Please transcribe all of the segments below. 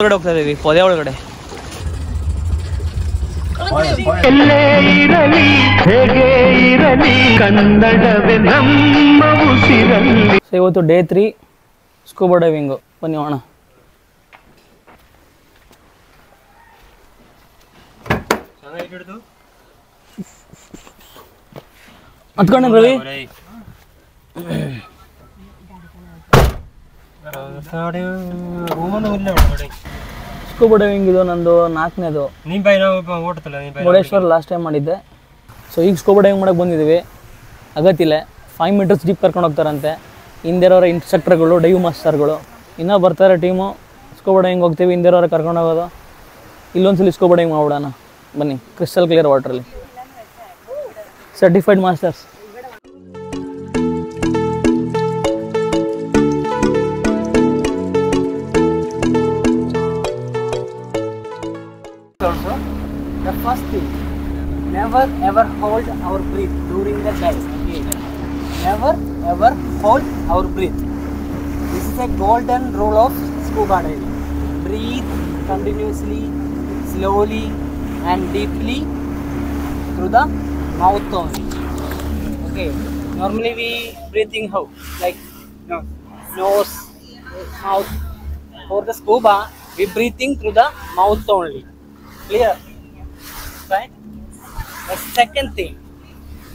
ಒಳಗಡೆ ಹೋಗ್ತಾ ಇದೀವಿ, ಪೊದೆ ಒಳಗಡೆ. ಎಲ್ಲೇ ಇರಲಿ ಹೇಗೆ ಇರಲಿ ಕನ್ನಡವೇ ನಮ್ಮ ಉಸಿರಲ್ಲಿ. ಸೊ ಇವತ್ತು ಡೇ 3 ಸ್ಕೂಬಾ ಡೈವಿಂಗು. ಬನ್ನಿ ಹೋಗೋಣ. ಹತ್ಕೊಂಡೆ ರವಿ. ಸ್ಕೂಬಾ ಡೈವಿಂಗ್ ಇದು ನಂದು 4ನೇದು. ಮುರುಡೇಶ್ವರ ಲಾಸ್ಟ್ ಟೈಮ್ ಮಾಡಿದ್ದೆ. ಸೊ ಈಗ ಸ್ಕೂಬಾ ಡೈವಿಂಗ್ ಮಾಡೋಕ್ಕೆ ಬಂದಿದ್ದೀವಿ. ಅಗತ್ತಿಲ್ಲ 5 ಮೀಟರ್ಸ್ ಡೀಪ್ ಕರ್ಕೊಂಡು ಹೋಗ್ತಾರಂತೆ. ಹಿಂದಿರೋರ ಇನ್ಸ್ಟ್ರಕ್ಟರ್ಗಳು, ಡೈವ್ ಮಾಸ್ಟರ್ಗಳು. ಇನ್ನೂ ಬರ್ತಾರೆ ಟೀಮು. ಸ್ಕೂಬಾ ಡೈವಿಂಗ್ ಹೋಗ್ತೀವಿ, ಹಿಂದಿರೋರ ಕರ್ಕೊಂಡು ಹೋಗೋದು. ಇಲ್ಲೊಂದ್ಸಲಿ ಸ್ಕೂಬಾ ಡೈವಿಂಗ್ ಮಾಡ್ಬಿಡೋಣ ಬನ್ನಿ, ಕ್ರಿಸ್ಟಲ್ ಕ್ಲಿಯರ್ ವಾಟ್ರಲ್ಲಿ. Certified masters. Also, the first thing, never ever hold our breath during the dive. Okay? Never ever hold our breath. This is a golden rule of scuba diving. Breathe continuously, slowly and deeply through the mouth only. Okay. Normally we breathing how? Like nose, mouth. For the scuba, we breathing through the mouth only. Clear? Right? The second thing,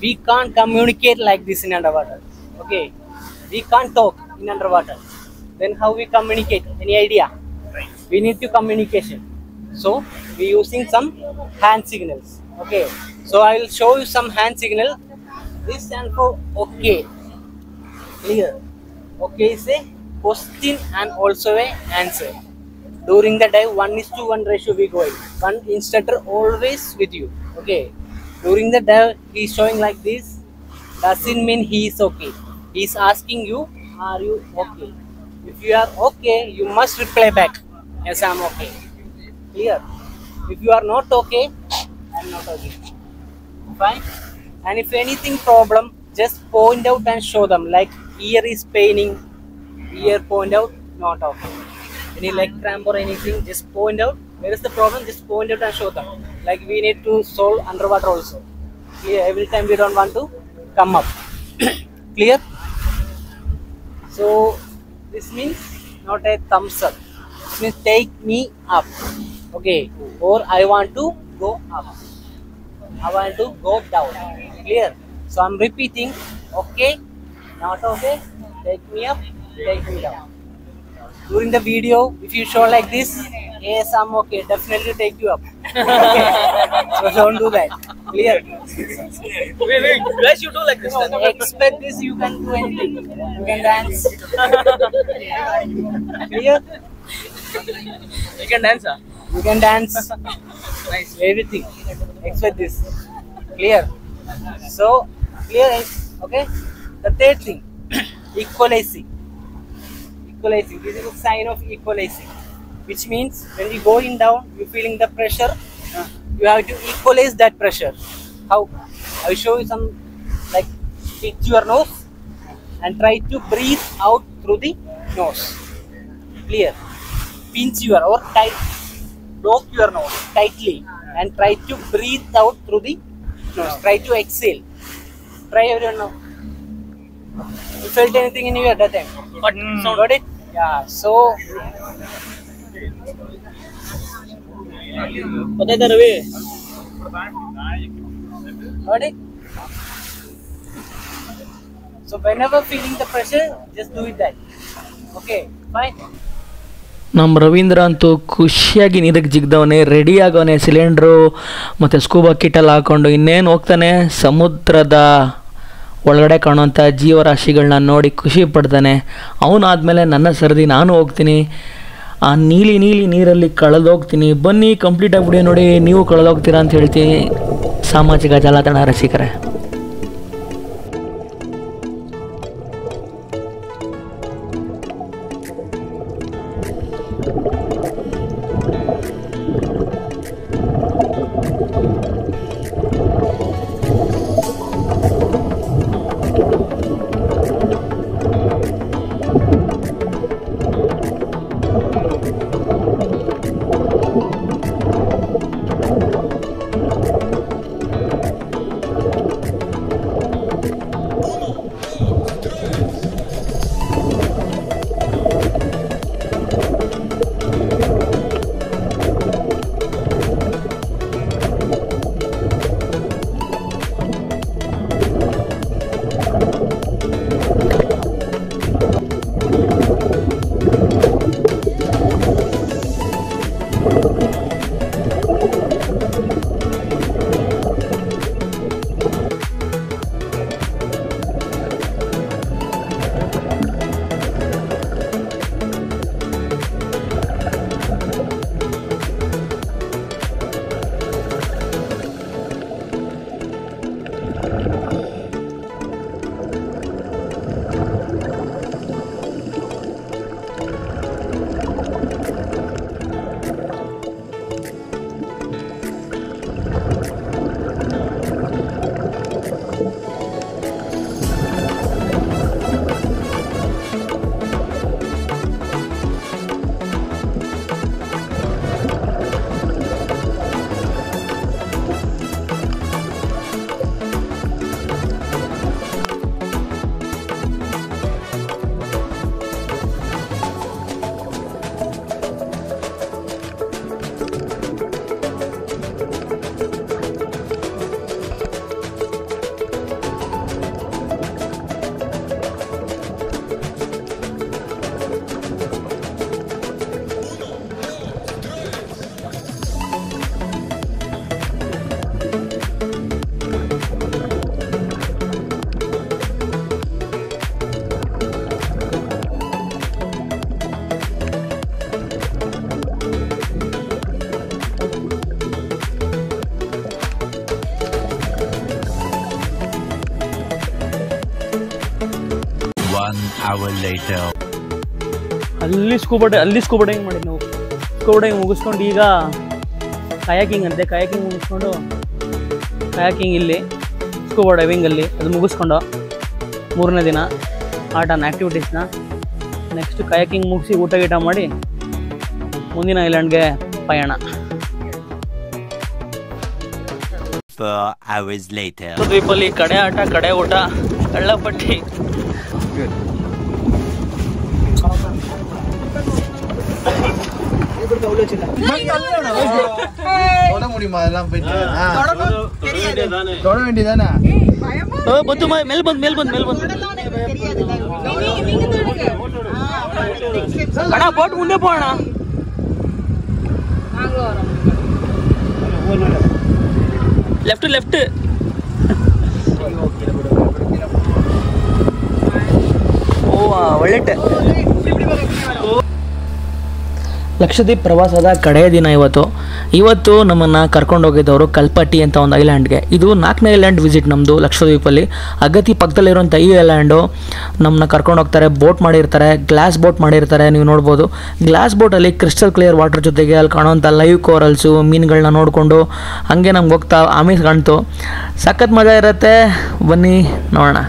we can't communicate like this in underwater. Okay? We can't talk in underwater. Then how we communicate? Any idea? Right. We need to communication. So we using some hand signals. Okay? So I will show you some hand signal. This stands for okay. Clear? Okay is a question and also a answer. During the dive, 1:1 ratio we going. One instructor always with you. Okay. During the dive, he is showing like this. Doesn't mean he is okay. He is asking you, are you okay? If you are okay, you must reply back. Yes, I am okay. Clear? If you are not okay, I am not okay. Fine. And if anything problem, just point out and show them. Like ear is paining, ear point out, not okay. Any leg cramp or anything, just point out. Where is the problem? Just point out and show them. Like we need to solve underwater also. Clear? Every time we don't want to come up. Clear? So this means not a thumbs up. This means take me up. Okay. Or I want to go up. I want to go down. Clear? So I'm repeating. Okay. Not okay. Take me up. Take me down. During the video, if you show like this, yes, I'm okay, definitely take you up. Okay. So don't do that. Clear? Wait, guys, you do like this then. Expect this, you can do anything. You can dance. Clear? You can dance, huh? You can dance. Nice. Everything. Expect this. Clear? So, clear is okay. The third thing, equalizing. Equalizing. This is a sign of equalizing, which means when you going down, you feeling the pressure. You have to equalize that pressure. How? I will show you some. Like pinch your nose and try to breathe out through the nose. Clear? Pinch your or tight. Block your nose tightly and try to breathe out through the nose. Try to exhale. Try everyone now. You felt anything in you at that time? But sound. Got it? Yeah. So. ಗೊತ್ತಾಯ್ತಾ Ravi? Got it? So whenever feeling the pressure, just do it that. Okay. Fine. ನಮ್ಮ ರವೀಂದ್ರ ಅಂತೂ ಖುಷಿಯಾಗಿ ನೀರಿಗೆ ಜಿಗ್ದವನೇ, ready ಆಗೋನೆ, cylinder ಮತ್ತು scuba ಕಿಟ್ಟಲ್ಲಿ ಹಾಕ್ಕೊಂಡು ಇನ್ನೇನು ಹೋಗ್ತಾನೆ. ಸಮುದ್ರದ ಒಳಗಡೆ ಕಾಣುವಂಥ ಜೀವರಾಶಿಗಳನ್ನ ನೋಡಿ ಖುಷಿ ಪಡ್ತಾನೆ. ಅವನಾದಮೇಲೆ ನನ್ನ ಸರದಿ, ನಾನು ಹೋಗ್ತೀನಿ ಆ ನೀಲಿ ನೀಲಿ ನೀರಲ್ಲಿ ಕಳೆದೋಗ್ತೀನಿ. ಬನ್ನಿ ಕಂಪ್ಲೀಟಾಗಿ ವಿಡಿಯೋ ನೋಡಿ ನೀವು ಕಳೆದೋಗ್ತೀರಾ ಅಂತ ಹೇಳ್ತೀನಿ ಸಾಮಾಜಿಕ ಜಾಲತಾಣ ರಸಿಕರೇ. 1 hour later. ಅಲ್ಲಿ ಸ್ಕೂಬಾ ಡೈವಿಂಗ್ ಮಾಡಿದ್ದು ನಾವು. ಸ್ಕೂಬಾ ಡೈವಿಂಗ್ ಮುಗಿಸ್ಕೊಂಡು ಈಗ ಕಯಾಕಿಂಗ್ ಅಂತೆ, ಕಯಾಕಿಂಗ್ ಮುಗಿಸ್ಕೊಂಡು ಕಯಾಕಿಂಗ್ ಇಲ್ಲಿ ಸ್ಕೂಬಾ ಡೈವಿಂಗಲ್ಲಿ ಅದು ಮುಗಿಸ್ಕೊಂಡು 3ನೇ ದಿನ ಆಟನ ಆ್ಯಕ್ಟಿವಿಟೀಸ್ನ. ನೆಕ್ಸ್ಟ್ ಕಯಾಕಿಂಗ್ ಮುಗಿಸಿ ಊಟ ಗೀಟ ಮಾಡಿ ಮುಂದಿನ ಐಲ್ಯಾಂಡ್ಗೆ ಪಯಣ. 4 hours later. ದ್ವೀಪಲ್ಲಿ ಕಡೆ ಆಟ, ಕಡೆ ಊಟ, ಕಳ್ಳಪಟ್ಟಿ. ಮೇಲ್ ಬಂದು ಅಣ್ಣ ಬೋಟ್ ಮುಂದೆ போಣ. ಲೆಫ್ಟ್ ಒಳ್ಳೆ ಲಕ್ಷದ್ವೀಪ್ ಪ್ರವಾಸದ ಕಡೆಯ ದಿನ ಇವತ್ತು ನಮ್ಮನ್ನು ಕರ್ಕೊಂಡೋಗಿದ್ದವರು ಕಲ್ಪಟ್ಟಿ ಅಂತ ಒಂದು ಐಲ್ಯಾಂಡ್ಗೆ. ಇದು 4ನೇ ಐಲ್ಯಾಂಡ್ ವಿಸಿಟ್ ನಮ್ಮದು ಲಕ್ಷದ್ವೀಪಲ್ಲಿ. ಅಗತಿ ಪಕ್ಕದಲ್ಲಿರುವಂಥ ಈ ಐಲ್ಯಾಂಡು ನಮ್ಮನ್ನ ಕರ್ಕೊಂಡೋಗ್ತಾರೆ. ಬೋಟ್ ಮಾಡಿರ್ತಾರೆ, ಗ್ಲಾಸ್ ಬೋಟ್ ಮಾಡಿರ್ತಾರೆ. ನೀವು ನೋಡ್ಬೋದು ಗ್ಲಾಸ್ ಬೋಟಲ್ಲಿ ಕ್ರಿಸ್ಟಲ್ ಕ್ಲಿಯರ್ ವಾಟರ್ ಜೊತೆಗೆ ಅಲ್ಲಿ ಕಾಣೋವಂಥ ಲೈವ್ ಕೋರಲ್ಸು, ಮೀನುಗಳನ್ನ ನೋಡಿಕೊಂಡು ಹಾಗೆ ನಮ್ಗೆ ಹೋಗ್ತಾ ಆಮೇಲೆ ಕಾಣ್ತು. ಸಖತ್ ಮಜಾ ಇರುತ್ತೆ. ಬನ್ನಿ ನೋಡೋಣ.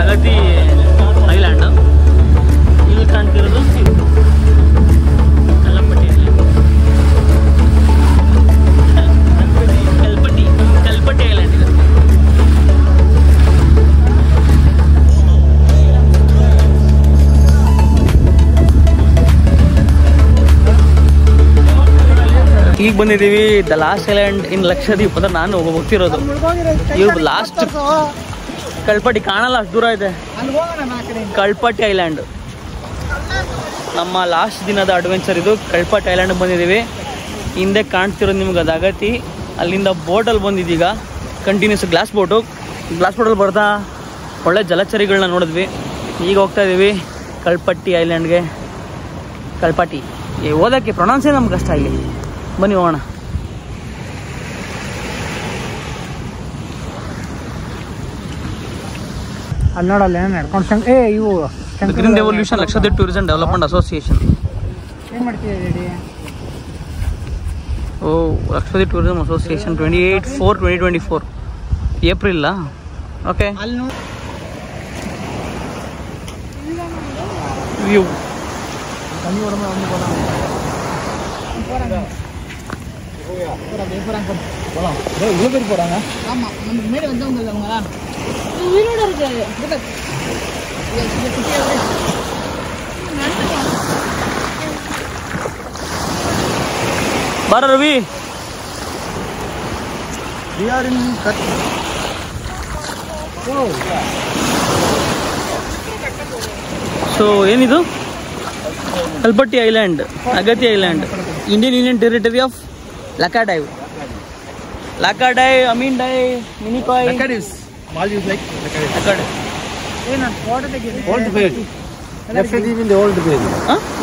ಅಗತಿ ಐಲ್ಯಾಂಡ್, ಇಲ್ಲಿ ಕಾಣ್ತಿರೋದು ಕಲ್ಲಪಟ್ಟಿ ಐಲ್ಯಾಂಡ್ ಇದೆ. ಈಗ ಬಂದಿದ್ದೀವಿ ದ ಲಾಸ್ಟ್ ಐಲ್ಯಾಂಡ್ ಇನ್ ಲಕ್ಷದ್ವೀಪ್ ಅಂದ್ರೆ ನಾನು ಹೋಗ್ತಿರೋದು. ಇವ್ರು ಲಾಸ್ಟ್ ಕಲ್ಪಟ್ಟಿ ಕಾಣಲ್ಲ, ಅಷ್ಟು ದೂರ ಇದೆ. ಕಲ್ಪಟ್ಟಿ ಐಲ್ಯಾಂಡ್ ನಮ್ಮ ಲಾಸ್ಟ್ ದಿನದ ಅಡ್ವೆಂಚರ್. ಇದು ಕಲ್ಪಟ್ಟಿ ಐಲ್ಯಾಂಡ್ ಬಂದಿದ್ದೀವಿ. ಹಿಂದೆ ಕಾಣ್ತಿರೋದು ನಿಮ್ಗೆ ಅದು ಅಗತಿ. ಅಲ್ಲಿಂದ ಬೋಟಲ್ಲಿ ಬಂದಿದ್ದೀಗ ಕಂಟಿನ್ಯೂಸ್ ಗ್ಲಾಸ್ ಬೋಟಲ್ಲಿ ಬರ್ತಾ ಒಳ್ಳೆ ಜಲಚರಿಗಳನ್ನ ನೋಡಿದ್ವಿ. ಈಗ ಹೋಗ್ತಾ ಇದ್ದೀವಿ ಕಲ್ಪಟ್ಟಿ ಐಲ್ಯಾಂಡ್ಗೆ. ಕಲ್ಪಟ್ಟಿ ಓದೋಕ್ಕೆ ಪ್ರೊನೌನ್ಸೇ ನಮ್ಗೆ ಕಷ್ಟ. ಇಲ್ಲಿ ಬನ್ನಿ ಹೋಗೋಣ. ಅಲ್ಲಿ ನೋಡಲ್ಲ ಏನು ನಡ್ಕೊಂಡು ಇವು green revolution Lakshadweep tourism development association ಏನು ಮಾಡ್ತಿದ್ದೀರಿ? ಓ Lakshadweep tourism association 28/4/2024 April. Okay ಅಲ್ಲಿ ನೋಡಿ ವ್ಯೂ போறாங்க. ஆமா நம்ம மேல வந்தவங்க அவங்க உயிரோட இருக்காங்க. ಬಾರ ರವಿ. ಸೊ ಏನಿದು? Kalpatti island, Agatti island, Indian union territory of Laccadive, Amindivi, Minicoy, Maldives like Laccadive. old bed. Lexadweep in the old bed.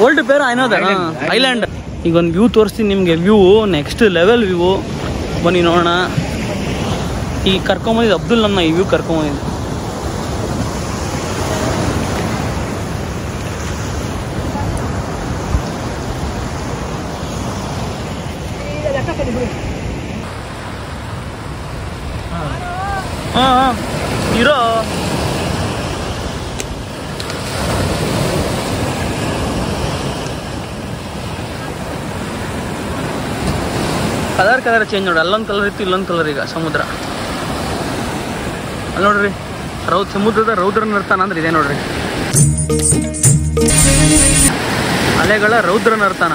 Old pair ಐನೋದ ಐಲ್ಯಾಂಡ್. ಈಗ ಒಂದು ವ್ಯೂ ತೋರಿಸ್ತೀನಿ ನಿಮಗೆ. View next level view. ಬನ್ನಿ ನೋಡೋಣ. ಈ ಕರ್ಕೊಂಬಂದಿದ್ದು ಅಬ್ದುಲ್ ನಮ್ಮ ಈ ವ್ಯೂ ಕರ್ಕೊಂಬಂದಿದ್ದು. ಹಾಂ ಇರೋ ಕಲರ್ ಚೇಂಜ್ ನೋಡಿ. ಅಲ್ಲೊಂದು ಕಲರ್ ಇತ್ತು, ಇಲ್ಲೊಂದು ಕಲರ್. ಈಗ ಸಮುದ್ರ ಅಲ್ಲಿ ನೋಡ್ರಿ. ಸಮುದ್ರದ ರೌದ್ರ ನರ್ತನ ಅಂದ್ರೆ ಇದೆ ನೋಡ್ರಿ. ಅಲೆಗಳ ರೌದ್ರ ನರ್ತನ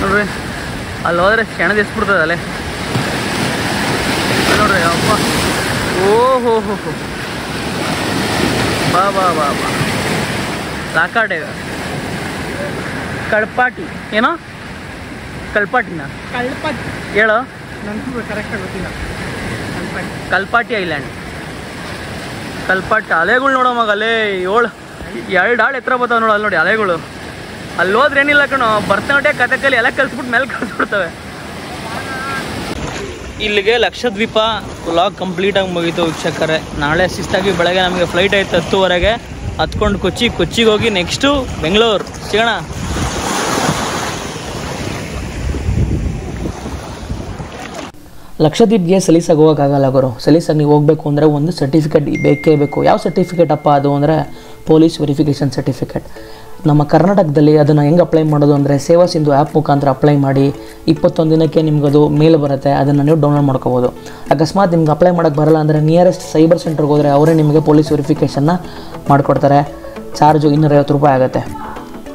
ನೋಡ್ರಿ. ಅಲ್ಲಿ ಹೋದ್ರೆ ಕ್ಷಣದ ಎಸ್ಬಿಡ್ತದೆ ಅಲೆ ನೋಡ್ರಿ. ಅಪ್ಪ ಓಹೋ ಹೋ ಹೋ ಬಾ ಬಾ ಬಾ ಬಾ. ಲಾಕಾಡೈವ್, ಕಳ್ಪಾಟಿ. ಏನೋ ಕಲ್ಪಟ್ಟಿನ ಹೇಳೋ. ನನಗೂ ಕರೆಕ್ಟಾಗಿ ಗೊತ್ತಿಲ್ಲ. ಕಲ್ಪಾಟಿ ಐಲ್ಯಾಂಡ್. ಕಲ್ಪಾಟಿ ಅಲೆಗಳು ನೋಡೋ ಮಗ ಅಲ್ಲೇ 2 ಆಳು ಎತ್ತರ ಬರ್ತಾವೆ ನೋಡು ಅಲ್ಲಿ ನೋಡಿ ಅಲೆಗಳು. ಅಲ್ಲಿ ಹೋದ್ರೆ ಏನಿಲ್ಲ ಕಣೋ, ಭರತನಾಟ್ಯ ಕಥಕಲಿ ಎಲ್ಲ ಕಲ್ಸ್ಬಿಟ್ಟು ಮೇಲೆ ಕಳ್ಸ್ಬಿಡ್ತವೆ. ಇಲ್ಲಿಗೆ ಲಕ್ಷದ್ವೀಪ ವ್ಲಾಗ್ ಕಂಪ್ಲೀಟಾಗಿ ಮುಗೀತು ವೀಕ್ಷಕರೇ. ನಾಳೆ ಶಿಸ್ತಾಗಿ ಬೆಳಗ್ಗೆ ನಮಗೆ ಫ್ಲೈಟ್ ಆಯ್ತು 10:00 ಹತ್ಕೊಂಡು ಕೊಚ್ಚಿಗೆ ಹೋಗಿ ನೆಕ್ಸ್ಟು ಬೆಂಗಳೂರು ಸಿಗೋಣ. ಲಕ್ಷದ್ವೀಪ್ಗೆ ಸಲೀಸಾಗಿ ಹೋಗೋಕ್ಕಾಗಲ್ಲ ಗುರು. ಸಲೀಸಾಗಿ ನೀವು ಹೋಗಬೇಕು ಅಂದರೆ ಒಂದು ಸರ್ಟಿಫಿಕೇಟ್ ಬೇಕೇ ಬೇಕು. ಯಾವ ಸರ್ಟಿಫಿಕೇಟ್ ಅಪ್ಪ ಅದು ಅಂದರೆ ಪೊಲೀಸ್ ವೆರಿಫಿಕೇಷನ್ ಸರ್ಟಿಫಿಕೇಟ್. ನಮ್ಮ ಕರ್ನಾಟಕದಲ್ಲಿ ಅದನ್ನು ಹೆಂಗೆ ಅಪ್ಲೈ ಮಾಡೋದು ಅಂದರೆ ಸೇವಾ ಸಿಂಧು ಆ್ಯಪ್ ಮುಖಾಂತರ ಅಪ್ಲೈ ಮಾಡಿ 21 ದಿನಕ್ಕೆ ನಿಮ್ಗದು ಮೇಲ್ ಬರುತ್ತೆ. ಅದನ್ನು ನೀವು ಡೌನ್ಲೋಡ್ ಮಾಡ್ಕೋಬೋದು. ಅಕಸ್ಮಾತ್ ನಿಮ್ಗೆ ಅಪ್ಲೈ ಮಾಡೋಕ್ಕೆ ಬರಲ್ಲ ಅಂದರೆ ನಿಯರೆಸ್ಟ್ ಸೈಬರ್ ಸೆಂಟರ್ಗೆ ಹೋದರೆ ಅವರೇ ನಿಮಗೆ ಪೊಲೀಸ್ ವೆರಿಫಿಕೇಷನ್ನ ಮಾಡಿಕೊಡ್ತಾರೆ. ಚಾರ್ಜು 250 ರೂಪಾಯಿ ಆಗುತ್ತೆ.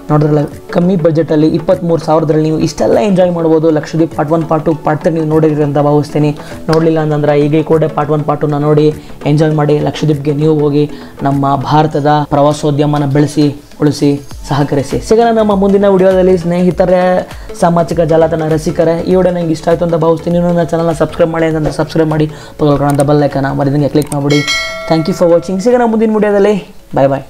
ನೋಡಿದ್ರಲ್ಲ, ಕಮ್ಮಿ ಬಜೆಟಲ್ಲಿ 23,000ರಲ್ಲಿ ನೀವು ಇಷ್ಟೆಲ್ಲ ಎಂಜಾಯ್ ಮಾಡ್ಬೋದು. ಲಕ್ಷದ್ವೀಪ್ ಪಾರ್ಟ್ 1 ಪಾರ್ಟ್ 2 ಪಾರ್ಟ್ 3 ನೀವು ನೋಡಿರಿ ಅಂತ ಭಾವಿಸ್ತೀನಿ. ನೋಡಲಿಲ್ಲ ಅಂತಂದ್ರೆ ಈಗ ಕೂಡ ಪಾರ್ಟ್ 1 ಪಾರ್ಟ್ 2ನ ನೋಡಿ ಎಂಜಾಯ್ ಮಾಡಿ. ಲಕ್ಷದ್ವೀಪ್ಗೆ ನೀವು ಹೋಗಿ ನಮ್ಮ ಭಾರತದ ಪ್ರವಾಸೋದ್ಯಮನ ಬೆಳೆಸಿ ಉಳಿಸಿ ಸಹಕರಿಸಿ. ಸಿಗೋಣ ನಮ್ಮ ಮುಂದಿನ ವಿಡಿಯೋದಲ್ಲಿ. ಸ್ನೇಹಿತರೆ, ಸಾಮಾಜಿಕ ಜಾಲತಾಣ ರಸಿಕರೇ, ಈ ವಿಡಿಯೋ ನನಗೆ ಇಷ್ಟ ಆಯಿತು ಅಂತ ಭಾವಿಸ್ತೀನಿ. ನೀವು ನನ್ನ ಚಾನಲ್ನ ಸಬ್ಸ್ಕ್ರೈಬ್ ಮಾಡಿ ಅಂತಂದ್ರೆ ಸಬ್ಸ್ಕ್ರೈಬ್ ಮಾಡಿ, ಪಕ್ಕದಲ್ಲಿರೋ ಬೆಲ್ ಐಕಾನ್ ಮರಿದಂಗೆ ಕ್ಲಿಕ್ ಮಾಡಿಬಿಡಿ. Thank you for watching. ಸಿಗೋಣ ಮುಂದಿನ ವಿಡಿಯೋದಲ್ಲಿ. ಬಾಯ್ ಬಾಯ್.